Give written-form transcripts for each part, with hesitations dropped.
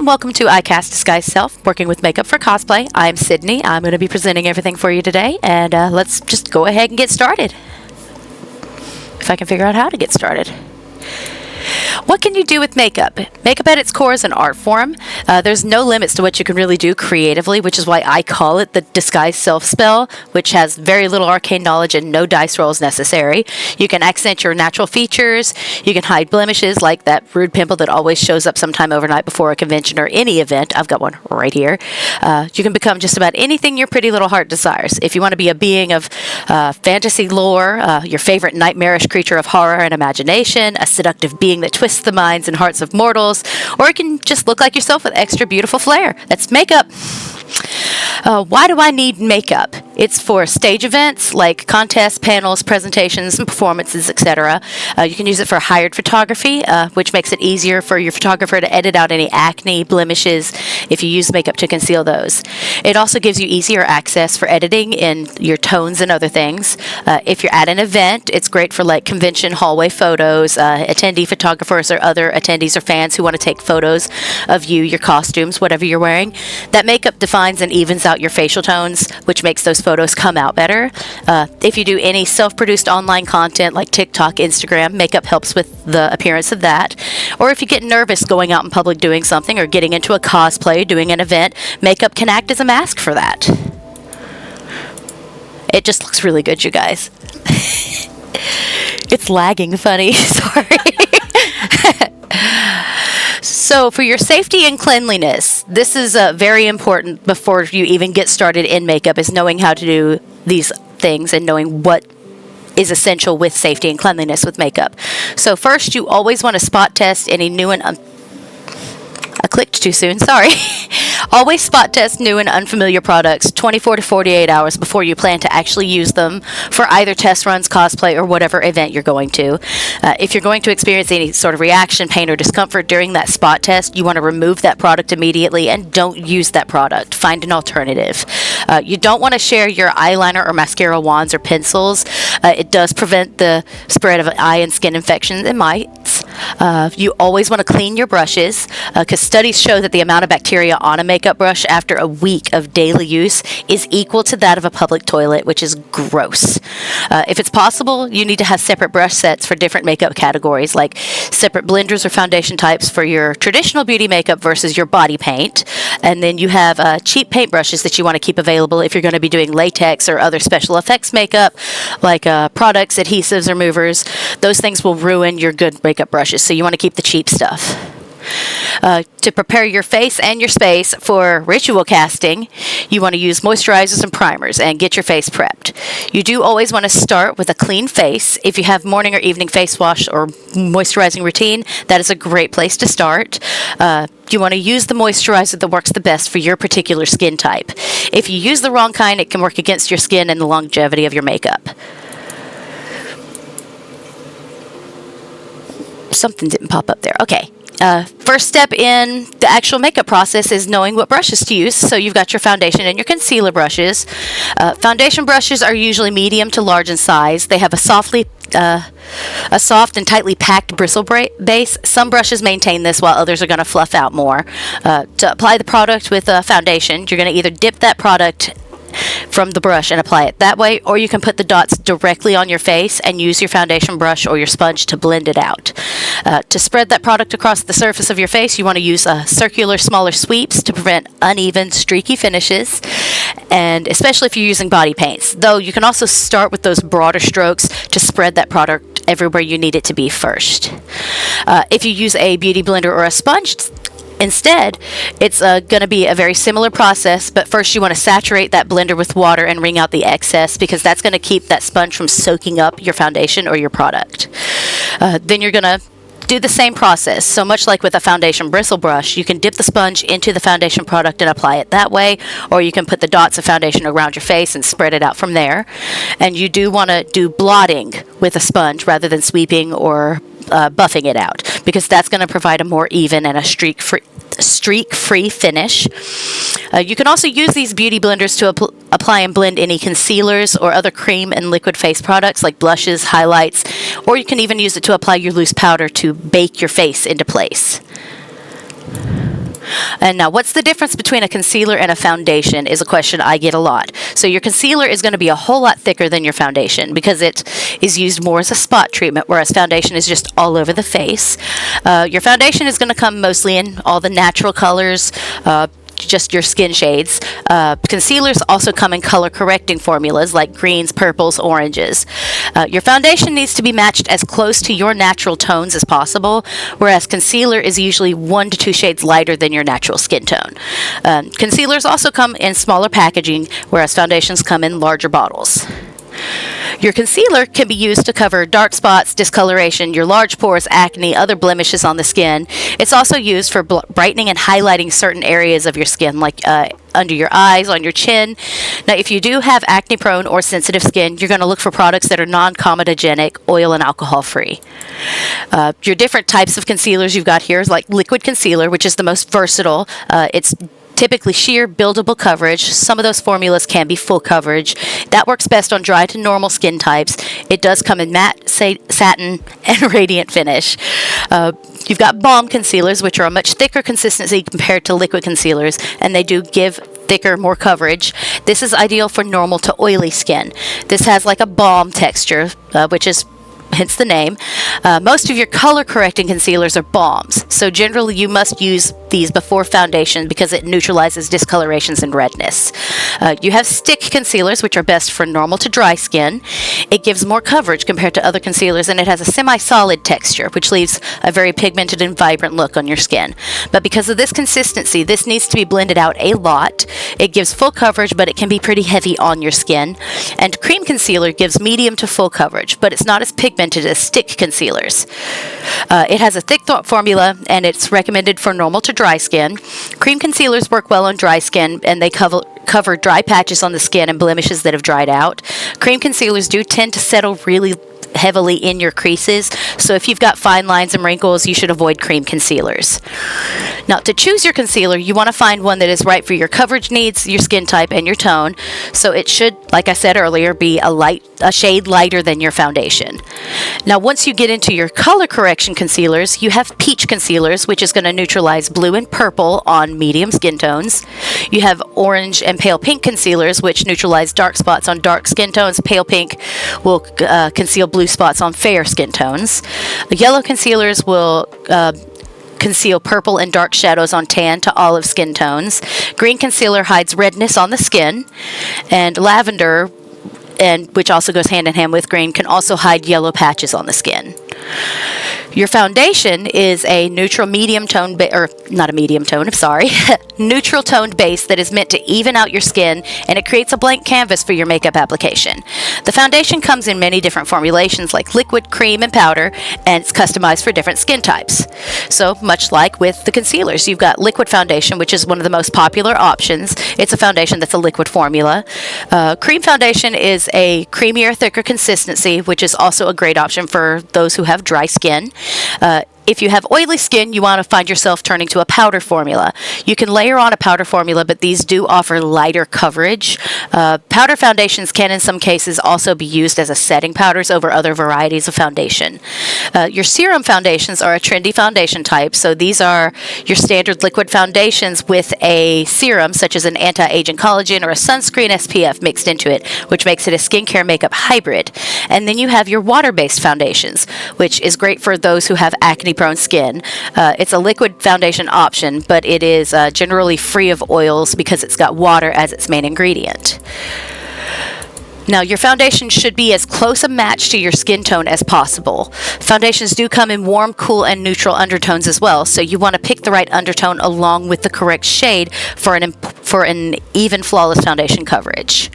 and welcome to iCast Disguise Self, working with makeup for cosplay. I'm Sydney. I'm going to be presenting everything for you today, and let's just go ahead and get started. If I can figure out how to get started. What can you do with makeup? Makeup at its core is an art form. There's no limits to what you can really do creatively, which is why I call it the Disguise Self spell, which has very little arcane knowledge and no dice rolls necessary. You can accent your natural features. You can hide blemishes like that rude pimple that always shows up sometime overnight before a convention or any event. I've got one right here. You can become just about anything your pretty little heart desires. If you want to be a being of fantasy lore, your favorite nightmarish creature of horror and imagination, a seductive being that twists the minds and hearts of mortals, or it can just look like yourself with extra beautiful flair. That's makeup. Why do I need makeup? It's for stage events like contests, panels, presentations, and performances, etc. You can use it for hired photography, which makes it easier for your photographer to edit out any acne, blemishes, if you use makeup to conceal those. It also gives you easier access for editing in your tones and other things. If you're at an event, it's great for like convention hallway photos, attendee photographers or other attendees or fans who want to take photos of you, your costumes, whatever you're wearing. That makeup defines and evens out your facial tones, which makes those photos come out better. If you do any self-produced online content like TikTok, Instagram, makeup helps with the appearance of that. Or if you get nervous going out in public doing something or getting into a cosplay, doing an event, makeup can act as a mask for that. It just looks really good, you guys. It's lagging funny, sorry. So for your safety and cleanliness, this is very important before you even get started in makeup, is knowing how to do these things and knowing what is essential with safety and cleanliness with makeup. So first, you always want to spot test any new and I clicked too soon, sorry. Always spot test new and unfamiliar products 24 to 48 hours before you plan to actually use them for either test runs, cosplay, or whatever event you're going to. If you're going to experience any sort of reaction, pain, or discomfort during that spot test, you want to remove that product immediately and don't use that product. Find an alternative. You don't want to share your eyeliner or mascara wands or pencils. It does prevent the spread of eye and skin infections and mites. You always want to clean your brushes because studies show that the amount of bacteria on a makeup brush after a week of daily use is equal to that of a public toilet, which is gross. If it's possible, you need to have separate brush sets for different makeup categories, like separate blenders or foundation types for your traditional beauty makeup versus your body paint. And then you have cheap paint brushes that you want to keep available if you're going to be doing latex or other special effects makeup, like products, adhesives, or movers. Those things will ruin your good makeup brushes, so you want to keep the cheap stuff. To prepare your face and your space for ritual casting, you want to use moisturizers and primers and get your face prepped. You do always want to start with a clean face. If you have morning or evening face wash or moisturizing routine, that is a great place to start. You want to use the moisturizer that works the best for your particular skin type. If you use the wrong kind, it can work against your skin and the longevity of your makeup. Something didn't pop up there. Okay. First step in the actual makeup process is knowing what brushes to use. So you've got your foundation and your concealer brushes. Foundation brushes are usually medium to large in size. They have a soft and tightly packed bristle base. Some brushes maintain this while others are going to fluff out more. To apply the product with a foundation, you're going to either dip that product from the brush and apply it that way, or you can put the dots directly on your face and use your foundation brush or your sponge to blend it out. To spread that product across the surface of your face, you want to use circular, smaller sweeps to prevent uneven, streaky finishes, and especially if you're using body paints. Though you can also start with those broader strokes to spread that product everywhere you need it to be first. If you use a beauty blender or a sponge instead, it's going to be a very similar process, but first you want to saturate that blender with water and wring out the excess, because that's going to keep that sponge from soaking up your foundation or your product. Then you're going to do the same process. So much like with a foundation bristle brush, you can dip the sponge into the foundation product and apply it that way, or you can put the dots of foundation around your face and spread it out from there. And you do want to do blotting with a sponge rather than sweeping or buffing it out, because that's going to provide a more even and a streak-free finish. You can also use these beauty blenders to apply and blend any concealers or other cream and liquid face products like blushes, highlights, or you can even use it to apply your loose powder to bake your face into place. And now, what's the difference between a concealer and a foundation is a question I get a lot. So your concealer is going to be a whole lot thicker than your foundation because it is used more as a spot treatment, whereas foundation is just all over the face. Your foundation is going to come mostly in all the natural colors, just your skin shades. Concealers also come in color correcting formulas like greens, purples, oranges. Your foundation needs to be matched as close to your natural tones as possible, whereas concealer is usually 1 to 2 shades lighter than your natural skin tone. Concealers also come in smaller packaging, whereas foundations come in larger bottles. Your concealer can be used to cover dark spots, discoloration, your large pores, acne, other blemishes on the skin. It's also used for brightening and highlighting certain areas of your skin, like under your eyes, on your chin. Now, if you do have acne-prone or sensitive skin, you're going to look for products that are non-comedogenic, oil and alcohol-free. Your different types of concealers you've got here is like liquid concealer, which is the most versatile. It's typically sheer buildable coverage. Some of those formulas can be full coverage. That works best on dry to normal skin types. It does come in matte, satin, and radiant finish. You've got balm concealers, which are a much thicker consistency compared to liquid concealers, and they do give thicker, more coverage. This is ideal for normal to oily skin. This has like a balm texture, which is hence the name. Most of your color correcting concealers are balms, so generally you must use these before foundation because it neutralizes discolorations and redness. You have stick concealers, which are best for normal to dry skin. It gives more coverage compared to other concealers, and it has a semi-solid texture, which leaves a very pigmented and vibrant look on your skin. But because of this consistency, this needs to be blended out a lot. It gives full coverage, but it can be pretty heavy on your skin. And cream concealer gives medium to full coverage, but it's not as pigmented as stick concealers. It has a thick formula, and it's recommended for normal to dry skin. Cream concealers work well on dry skin, and they cover dry patches on the skin and blemishes that have dried out. Cream concealers do tend to settle really heavily in your creases, so if you've got fine lines and wrinkles, you should avoid cream concealers. Now, to choose your concealer, you want to find one that is right for your coverage needs, your skin type, and your tone. So it should, like I said earlier, be a shade lighter than your foundation. Now, once you get into your color correction concealers, you have peach concealers, which is going to neutralize blue and purple on medium skin tones. You have orange and pale pink concealers, which neutralize dark spots on dark skin tones. Pale pink will conceal blue spots on fair skin tones. Yellow concealers will conceal purple and dark shadows on tan to olive skin tones. Green concealer hides redness on the skin. And lavender, which also goes hand in hand with green, can also hide yellow patches on the skin. Your foundation is a neutral medium tone, neutral toned base that is meant to even out your skin, and it creates a blank canvas for your makeup application. The foundation comes in many different formulations like liquid, cream, and powder, and it's customized for different skin types. So much like with the concealers, you've got liquid foundation, which is one of the most popular options. It's a foundation that's a liquid formula. Cream foundation is a creamier, thicker consistency, which is also a great option for those who have dry skin. If you have oily skin, you want to find yourself turning to a powder formula. You can layer on a powder formula, but these do offer lighter coverage. Powder foundations can, in some cases, also be used as a setting powders over other varieties of foundation. Your serum foundations are a trendy foundation type, so these are your standard liquid foundations with a serum, such as an anti-aging collagen or a sunscreen SPF mixed into it, which makes it a skincare makeup hybrid. And then you have your water-based foundations, which is great for those who have acne-prone skin. It's a liquid foundation option, but it is generally free of oils because it's got water as its main ingredient. Now, your foundation should be as close a match to your skin tone as possible. Foundations do come in warm, cool, and neutral undertones as well, so you want to pick the right undertone along with the correct shade for an even, flawless foundation coverage.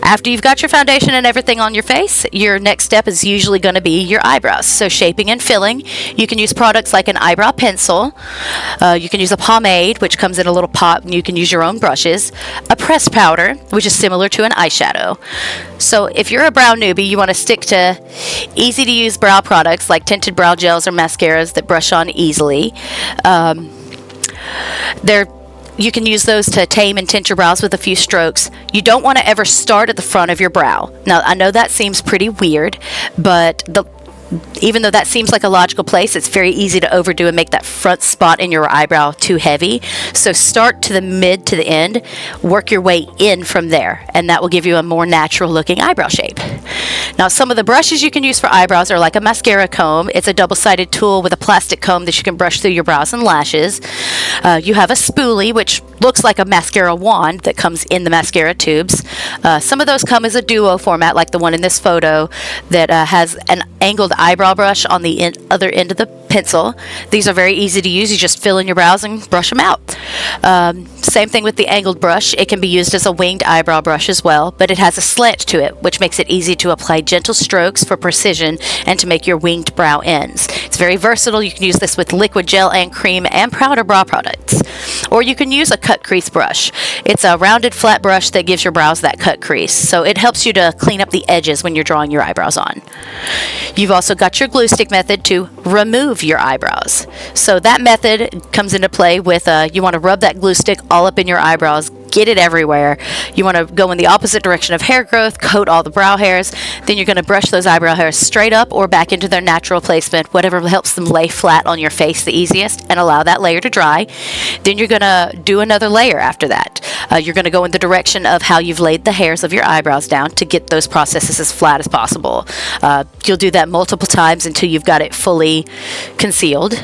After you've got your foundation and everything on your face, your next step is usually going to be your eyebrows. So shaping and filling, you can use products like an eyebrow pencil. You can use a pomade, which comes in a little pot, and you can use your own brushes. A pressed powder, which is similar to an eyeshadow. So if you're a brow newbie, you want to stick to easy-to-use brow products like tinted brow gels or mascaras that brush on easily. You can use those to tame and tint your brows with a few strokes. You don't want to ever start at the front of your brow. Now, I know that seems pretty weird, but even though that seems like a logical place, it's very easy to overdo and make that front spot in your eyebrow too heavy. So start to the mid to the end, work your way in from there, and that will give you a more natural looking eyebrow shape. Now, some of the brushes you can use for eyebrows are like a mascara comb. It's a double-sided tool with a plastic comb that you can brush through your brows and lashes. You have a spoolie, which looks like a mascara wand that comes in the mascara tubes. Some of those come as a duo format, like the one in this photo that has an angled eyebrow brush on the other end of the pencil. These are very easy to use. You just fill in your brows and brush them out. Same thing with the angled brush. It can be used as a winged eyebrow brush as well, but it has a slant to it, which makes it easy to apply gentle strokes for precision and to make your winged brow ends. It's very versatile. You can use this with liquid gel and cream and powder brow products. Or you can use a cut crease brush. It's a rounded flat brush that gives your brows that cut crease, so it helps you to clean up the edges when you're drawing your eyebrows on. You've also got your glue stick method to remove your eyebrows. So that method comes into play with you want to rub that glue stick all up in your eyebrows, get it everywhere. You want to go in the opposite direction of hair growth, coat all the brow hairs. Then you're going to brush those eyebrow hairs straight up or back into their natural placement, whatever helps them lay flat on your face the easiest, and allow that layer to dry. Then you're going to do another layer after that. You're going to go in the direction of how you've laid the hairs of your eyebrows down to get those processes as flat as possible. You'll do that multiple times until you've got it fully concealed.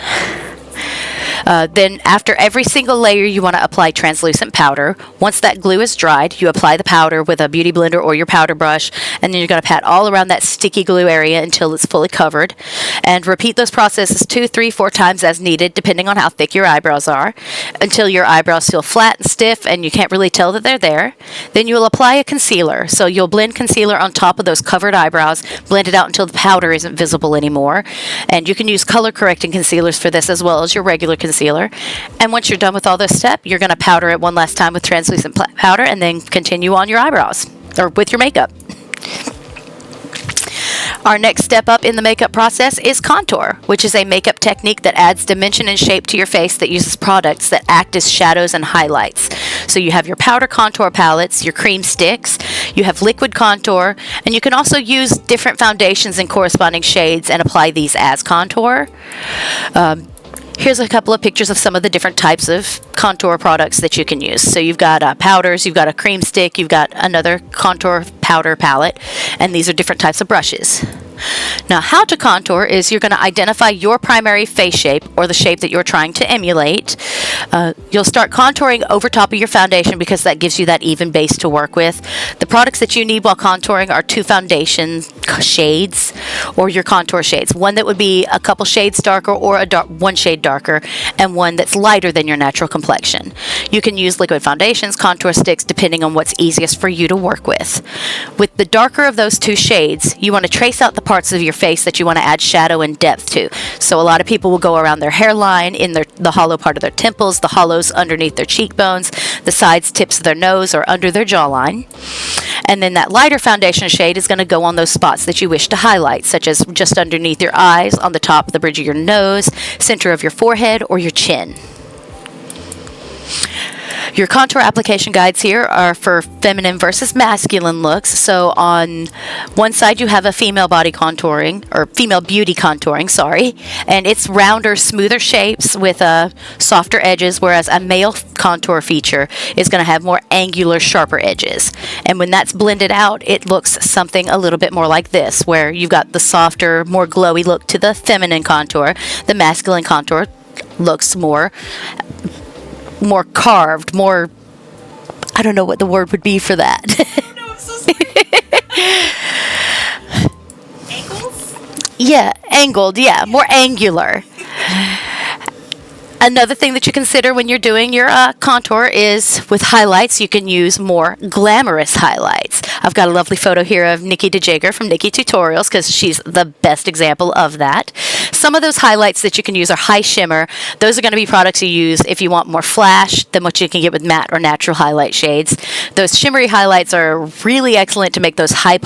Then after every single layer, you want to apply translucent powder. Once that glue is dried, you apply the powder with a beauty blender or your powder brush, and then you're going to pat all around that sticky glue area until it's fully covered. And repeat those processes 2, 3, 4 times as needed, depending on how thick your eyebrows are, until your eyebrows feel flat and stiff and you can't really tell that they're there. Then you'll apply a concealer. So you'll blend concealer on top of those covered eyebrows, blend it out until the powder isn't visible anymore. And you can use color correcting concealers for this as well as your regular concealer. And once you're done with all this step, you're going to powder it one last time with translucent powder and then continue on your eyebrows or with your makeup. Our next step up in the makeup process is contour, which is a makeup technique that adds dimension and shape to your face that uses products that act as shadows and highlights. So you have your powder contour palettes, your cream sticks, you have liquid contour, and you can also use different foundations in corresponding shades and apply these as contour. Here's a couple of pictures of some of the different types of contour products that you can use. So you've got powders, you've got a cream stick, you've got another contour powder palette, and these are different types of brushes. Now, how to contour is you're going to identify your primary face shape or the shape that you're trying to emulate. You'll start contouring over top of your foundation because that gives you that even base to work with. The products that you need while contouring are 2 foundation shades or your contour shades. One that would be a couple shades darker or one shade darker, and one that's lighter than your natural complexion. You can use liquid foundations, contour sticks, depending on what's easiest for you to work with. With the darker of those 2 shades, you want to trace out the parts of your face that you want to add shadow and depth to. So a lot of people will go around their hairline, in the hollow part of their temples, the hollows underneath their cheekbones, the sides, tips of their nose, or under their jawline. And then that lighter foundation shade is going to go on those spots that you wish to highlight, such as just underneath your eyes, on the top of the bridge of your nose, center of your forehead, or your chin. Your contour application guides here are for feminine versus masculine looks. So on one side you have a female body contouring, or female beauty contouring, sorry, and it's rounder, smoother shapes with softer edges, whereas a male contour feature is going to have more angular, sharper edges. And when that's blended out, it looks something a little bit more like this, where you've got the softer, more glowy look to the feminine contour. The masculine contour looks more carved, more, I don't know what the word would be for that. No, I'm so sorry. Angles? Yeah, angled, yeah, more angular. Another thing that you consider when you're doing your contour is with highlights, you can use more glamorous highlights. I've got a lovely photo here of Nikki DeJager from Nikki Tutorials because she's the best example of that. Some of those highlights that you can use are high shimmer. Those are going to be products you use if you want more flash than what you can get with matte or natural highlight shades. Those shimmery highlights are really excellent to make those high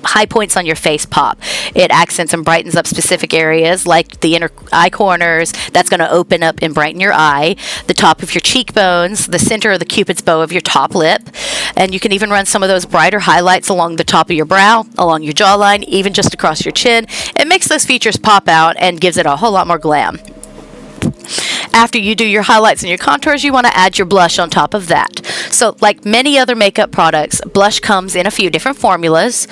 high points on your face pop. It accents and brightens up specific areas like the inner eye corners. That's going to open up and brighten your eye, the top of your cheekbones, the center of the cupid's bow of your top lip, and you can even run some of those brighter highlights along the top of your brow, along your jawline, even just across your chin. It makes those features pop out and gives it a whole lot more glam. After you do your highlights and your contours, you want to add your blush on top of that. So like many other makeup products, blush comes in a few different formulas.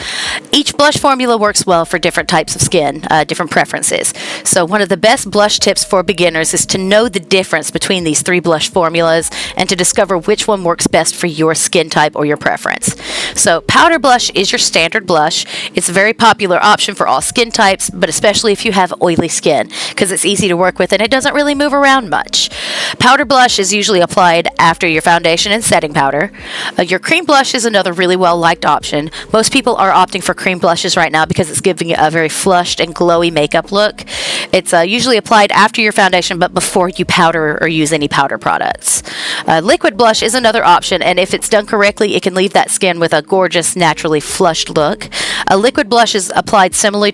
Each blush formula works well for different types of skin, different preferences. So one of the best blush tips for beginners is to know the difference between these 3 blush formulas and to discover which one works best for your skin type or your preference. So powder blush is your standard blush. It's a very popular option for all skin types, but especially if you have oily skin, because it's easy to work with and it doesn't really move around much. Powder blush is usually applied after your foundation and setting powder. Your cream blush is another really well-liked option. Most people are opting for cream blushes right now because it's giving you a very flushed and glowy makeup look. It's usually applied after your foundation, but before you powder or use any powder products. Liquid blush is another option, and if it's done correctly, it can leave that skin with a gorgeous, naturally flushed look. A liquid blush is applied similarly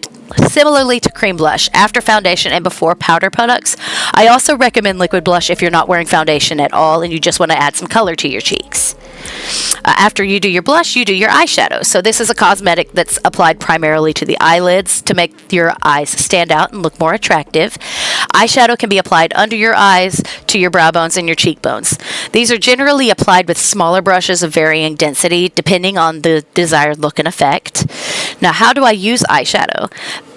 to cream blush after foundation and before powder products. I also recommend liquid blush if you're not wearing foundation at all and you just want to add some color to your cheeks. After you do your blush, you do your eyeshadow. So this is a cosmetic that's applied primarily to the eyelids to make your eyes stand out and look more attractive. Eyeshadow can be applied under your eyes, to your brow bones, and your cheekbones. These are generally applied with smaller brushes of varying density depending on the desired look and effect. Now, how do I use eyeshadow?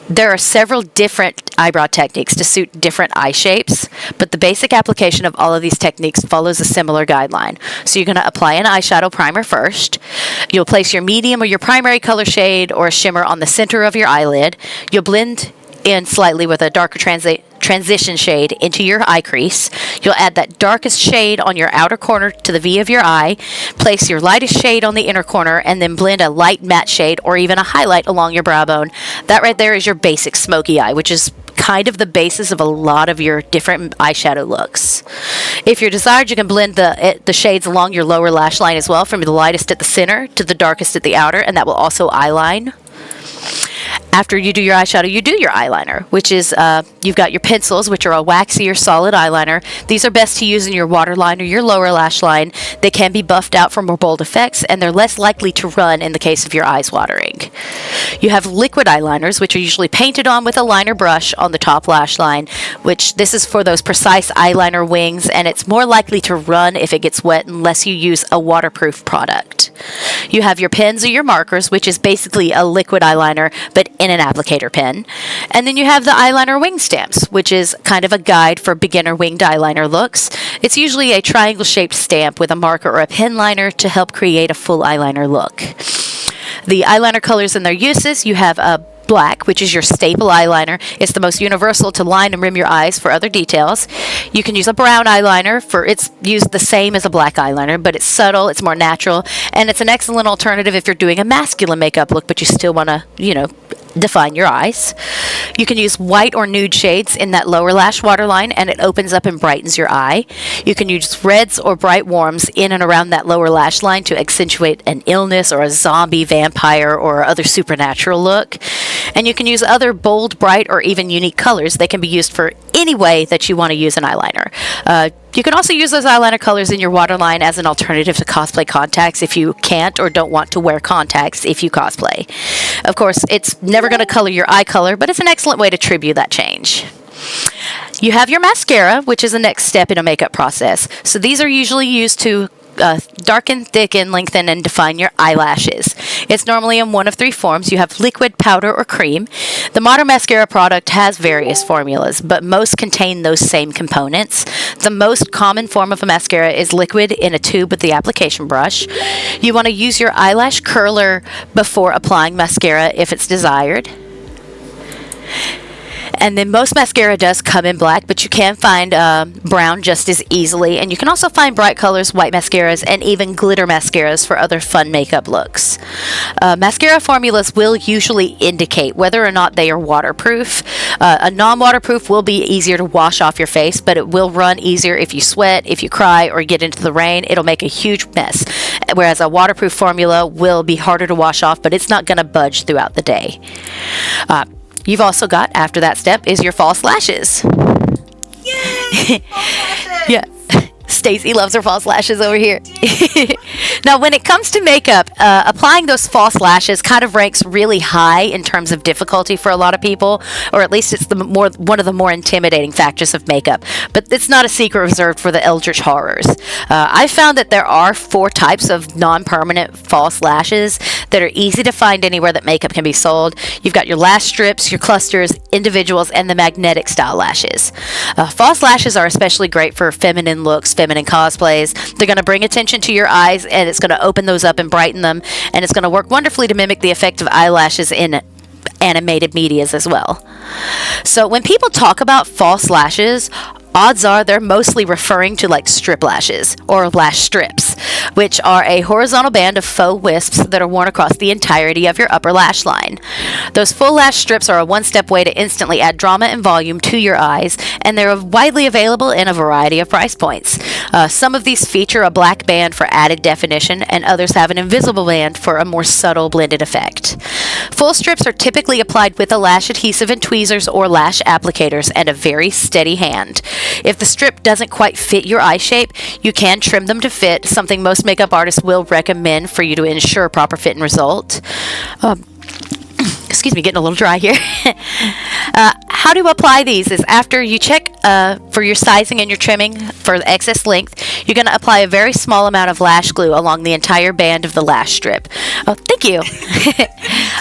There are several different eyebrow techniques to suit different eye shapes, but the basic application of all of these techniques follows a similar guideline. So you're going to apply an eyeshadow primer first. You'll place your medium or your primary color shade or a shimmer on the center of your eyelid. You'll blend in slightly with a darker transition shade into your eye crease. You'll add that darkest shade on your outer corner to the V of your eye, place your lightest shade on the inner corner, and then blend a light matte shade or even a highlight along your brow bone. That right there is your basic smoky eye, which is kind of the basis of a lot of your different eyeshadow looks. If you're desired, you can blend the shades along your lower lash line as well, from the lightest at the center to the darkest at the outer, and that will also eyeline. After you do your eyeshadow, you do your eyeliner, which is, you've got your pencils, which are a waxy or solid eyeliner. These are best to use in your waterline or your lower lash line. They can be buffed out for more bold effects, and they're less likely to run in the case of your eyes watering. You have liquid eyeliners, which are usually painted on with a liner brush on the top lash line, which this is for those precise eyeliner wings, and it's more likely to run if it gets wet unless you use a waterproof product. You have your pens or your markers, which is basically a liquid eyeliner, but in an applicator pen. And then you have the eyeliner wing stamps, which is kind of a guide for beginner winged eyeliner looks. It's usually a triangle-shaped stamp with a marker or a pen liner to help create a full eyeliner look. The eyeliner colors and their uses, you have a black, which is your staple eyeliner. It's the most universal to line and rim your eyes for other details. You can use a brown eyeliner it's used the same as a black eyeliner, but it's subtle, it's more natural, and it's an excellent alternative if you're doing a masculine makeup look, but you still want to, define your eyes. You can use white or nude shades in that lower lash waterline, and it opens up and brightens your eye. You can use reds or bright warms in and around that lower lash line to accentuate an illness or a zombie, vampire, or other supernatural look. And you can use other bold, bright, or even unique colors. They can be used for any way that you want to use an eyeliner. You can also use those eyeliner colors in your waterline as an alternative to cosplay contacts if you can't or don't want to wear contacts if you cosplay. Of course, it's never going to color your eye color, but it's an excellent way to tribute that change. You have your mascara, which is the next step in a makeup process. So these are usually used to darken, thicken, lengthen, and define your eyelashes. It's normally in one of 3 forms. You have liquid, powder, or cream. The modern mascara product has various formulas, but most contain those same components. The most common form of a mascara is liquid in a tube with the application brush. You want to use your eyelash curler before applying mascara if it's desired. And then most mascara does come in black, but you can find brown just as easily. And you can also find bright colors, white mascaras, and even glitter mascaras for other fun makeup looks. Mascara formulas will usually indicate whether or not they are waterproof. A non-waterproof will be easier to wash off your face, but it will run easier if you sweat, if you cry, or get into the rain. It'll make a huge mess. Whereas a waterproof formula will be harder to wash off, but it's not going to budge throughout the day. You've also got, after that step, is your false lashes. Yay! False lashes. Yeah. Stacy loves her false lashes over here. Now, when it comes to makeup, applying those false lashes kind of ranks really high in terms of difficulty for a lot of people, or at least it's one of the more intimidating factors of makeup. But it's not a secret reserved for the eldritch horrors. I found that there are 4 types of non-permanent false lashes that are easy to find anywhere that makeup can be sold. You've got your lash strips, your clusters, individuals, and the magnetic style lashes. False lashes are especially great for feminine looks, feminine cosplays. They're going to bring attention to your eyes, and it's going to open those up and brighten them, and it's going to work wonderfully to mimic the effect of eyelashes in animated medias as well. So when people talk about false lashes, odds are they're mostly referring to like strip lashes or lash strips, which are a horizontal band of faux wisps that are worn across the entirety of your upper lash line. Those full lash strips are a one-step way to instantly add drama and volume to your eyes, and they're widely available in a variety of price points. Some of these feature a black band for added definition, and others have an invisible band for a more subtle blended effect. Full strips are typically applied with a lash adhesive and tweezers or lash applicators and a very steady hand. If the strip doesn't quite fit your eye shape, you can trim them to fit, something most makeup artists will recommend for you to ensure proper fit and result. Excuse me, getting a little dry here. How to apply these is after you check for your sizing and your trimming for the excess length, you're going to apply a very small amount of lash glue along the entire band of the lash strip. Oh, thank you.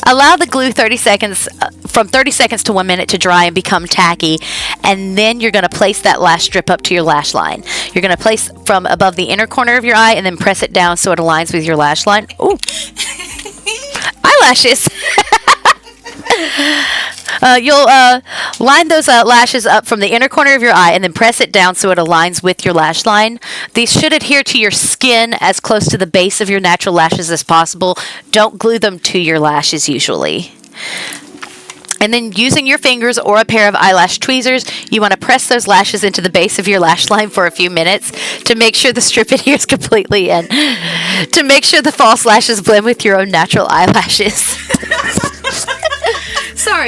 Allow the glue 30 seconds, from 30 seconds to 1 minute to dry and become tacky, and then you're going to place that lash strip up to your lash line. You're going to place from above the inner corner of your eye and then press it down so it aligns with your lash line. Ooh. Eyelashes. You'll line those lashes up from the inner corner of your eye and then press it down so it aligns with your lash line. These should adhere to your skin as close to the base of your natural lashes as possible. Don't glue them to your lashes usually. And then using your fingers or a pair of eyelash tweezers, you want to press those lashes into the base of your lash line for a few minutes to make sure the strip adheres completely and to make sure the false lashes blend with your own natural eyelashes. Sorry,